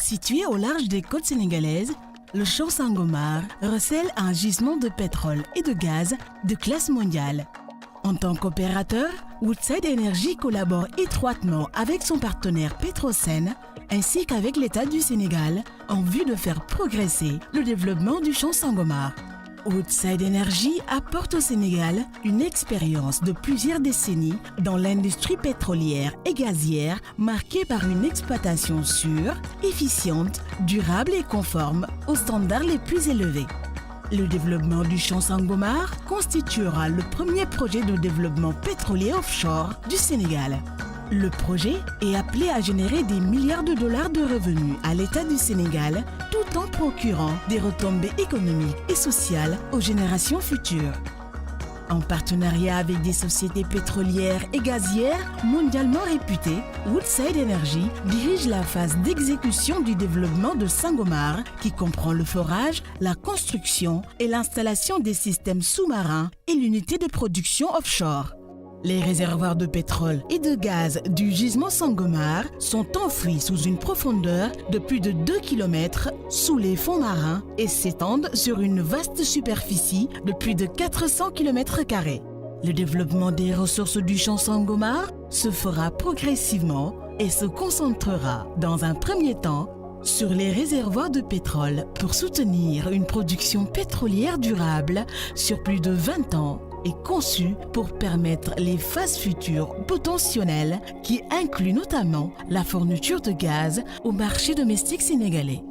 Situé au large des côtes sénégalaises, le champ Sangomar recèle un gisement de pétrole et de gaz de classe mondiale. En tant qu'opérateur, Woodside Energy collabore étroitement avec son partenaire Petrosen ainsi qu'avec l'État du Sénégal en vue de faire progresser le développement du champ Sangomar. Woodside Energy apporte au Sénégal une expérience de plusieurs décennies dans l'industrie pétrolière et gazière marquée par une exploitation sûre, efficiente, durable et conforme aux standards les plus élevés. Le développement du champ Sangomar constituera le premier projet de développement pétrolier offshore du Sénégal. Le projet est appelé à générer des milliards de dollars de revenus à l'État du Sénégal tout en procurant des retombées économiques et sociales aux générations futures. En partenariat avec des sociétés pétrolières et gazières mondialement réputées, Woodside Energy dirige la phase d'exécution du développement de Sangomar qui comprend le forage, la construction et l'installation des systèmes sous-marins et l'unité de production offshore. Les réservoirs de pétrole et de gaz du gisement Sangomar sont enfouis sous une profondeur de plus de 2 km sous les fonds marins et s'étendent sur une vaste superficie de plus de 400 km². Le développement des ressources du champ Sangomar se fera progressivement et se concentrera dans un premier temps sur les réservoirs de pétrole pour soutenir une production pétrolière durable sur plus de 20 ans et conçu pour permettre les phases futures potentielles qui incluent notamment la fourniture de gaz au marché domestique sénégalais.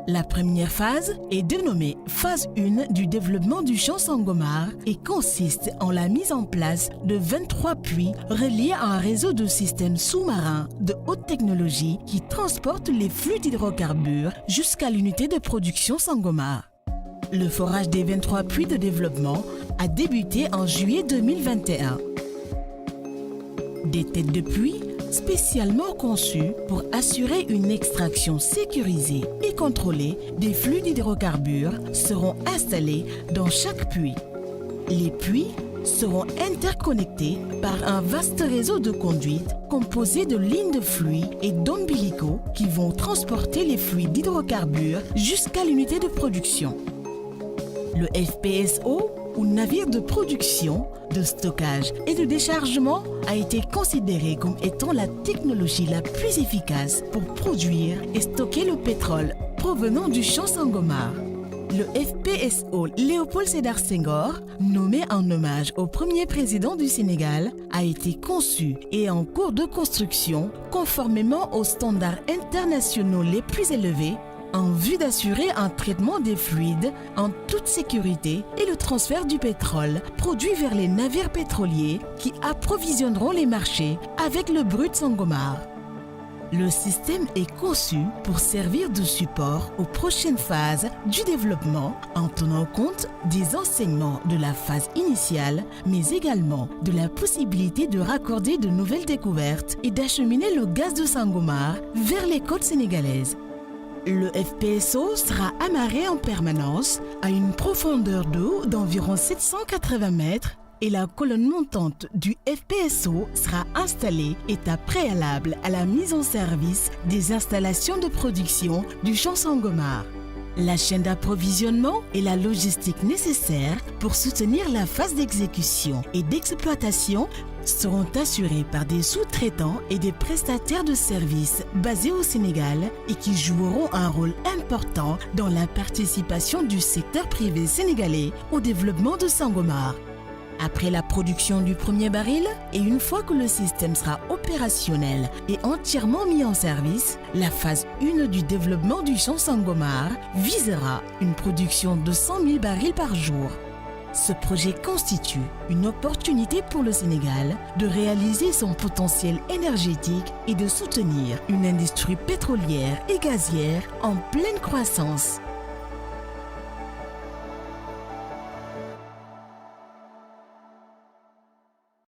La première phase est dénommée phase 1 du développement du champ Sangomar et consiste en la mise en place de 23 puits reliés à un réseau de systèmes sous-marins de haute technologie qui transportent les flux d'hydrocarbures jusqu'à l'unité de production Sangomar. Le forage des 23 puits de développement a débuté en juillet 2021. Des têtes de puits spécialement conçues pour assurer une extraction sécurisée et contrôlée des flux d'hydrocarbures seront installées dans chaque puits. Les puits seront interconnectés par un vaste réseau de conduites composé de lignes de fluides et d'ombilicaux qui vont transporter les fluides d'hydrocarbures jusqu'à l'unité de production. Le FPSO, ou navire de production, de stockage et de déchargement, a été considéré comme étant la technologie la plus efficace pour produire et stocker le pétrole provenant du champ Sangomar. Le FPSO Léopold Sédar Senghor, nommé en hommage au premier président du Sénégal, a été conçu et est en cours de construction conformément aux standards internationaux les plus élevés en vue d'assurer un traitement des fluides en toute sécurité et le transfert du pétrole produit vers les navires pétroliers qui approvisionneront les marchés avec le brut Sangomar. Le système est conçu pour servir de support aux prochaines phases du développement en tenant compte des enseignements de la phase initiale, mais également de la possibilité de raccorder de nouvelles découvertes et d'acheminer le gaz de Sangomar vers les côtes sénégalaises. Le FPSO sera amarré en permanence à une profondeur d'eau d'environ 780 mètres et la colonne montante du FPSO sera installée, étape préalable à la mise en service des installations de production du champ Sangomar. La chaîne d'approvisionnement et la logistique nécessaires pour soutenir la phase d'exécution et d'exploitation seront assurés par des sous-traitants et des prestataires de services basés au Sénégal et qui joueront un rôle important dans la participation du secteur privé sénégalais au développement de Sangomar. Après la production du premier baril et une fois que le système sera opérationnel et entièrement mis en service, la phase 1 du développement du champ Sangomar visera une production de 100 000 barils par jour. Ce projet constitue une opportunité pour le Sénégal de réaliser son potentiel énergétique et de soutenir une industrie pétrolière et gazière en pleine croissance.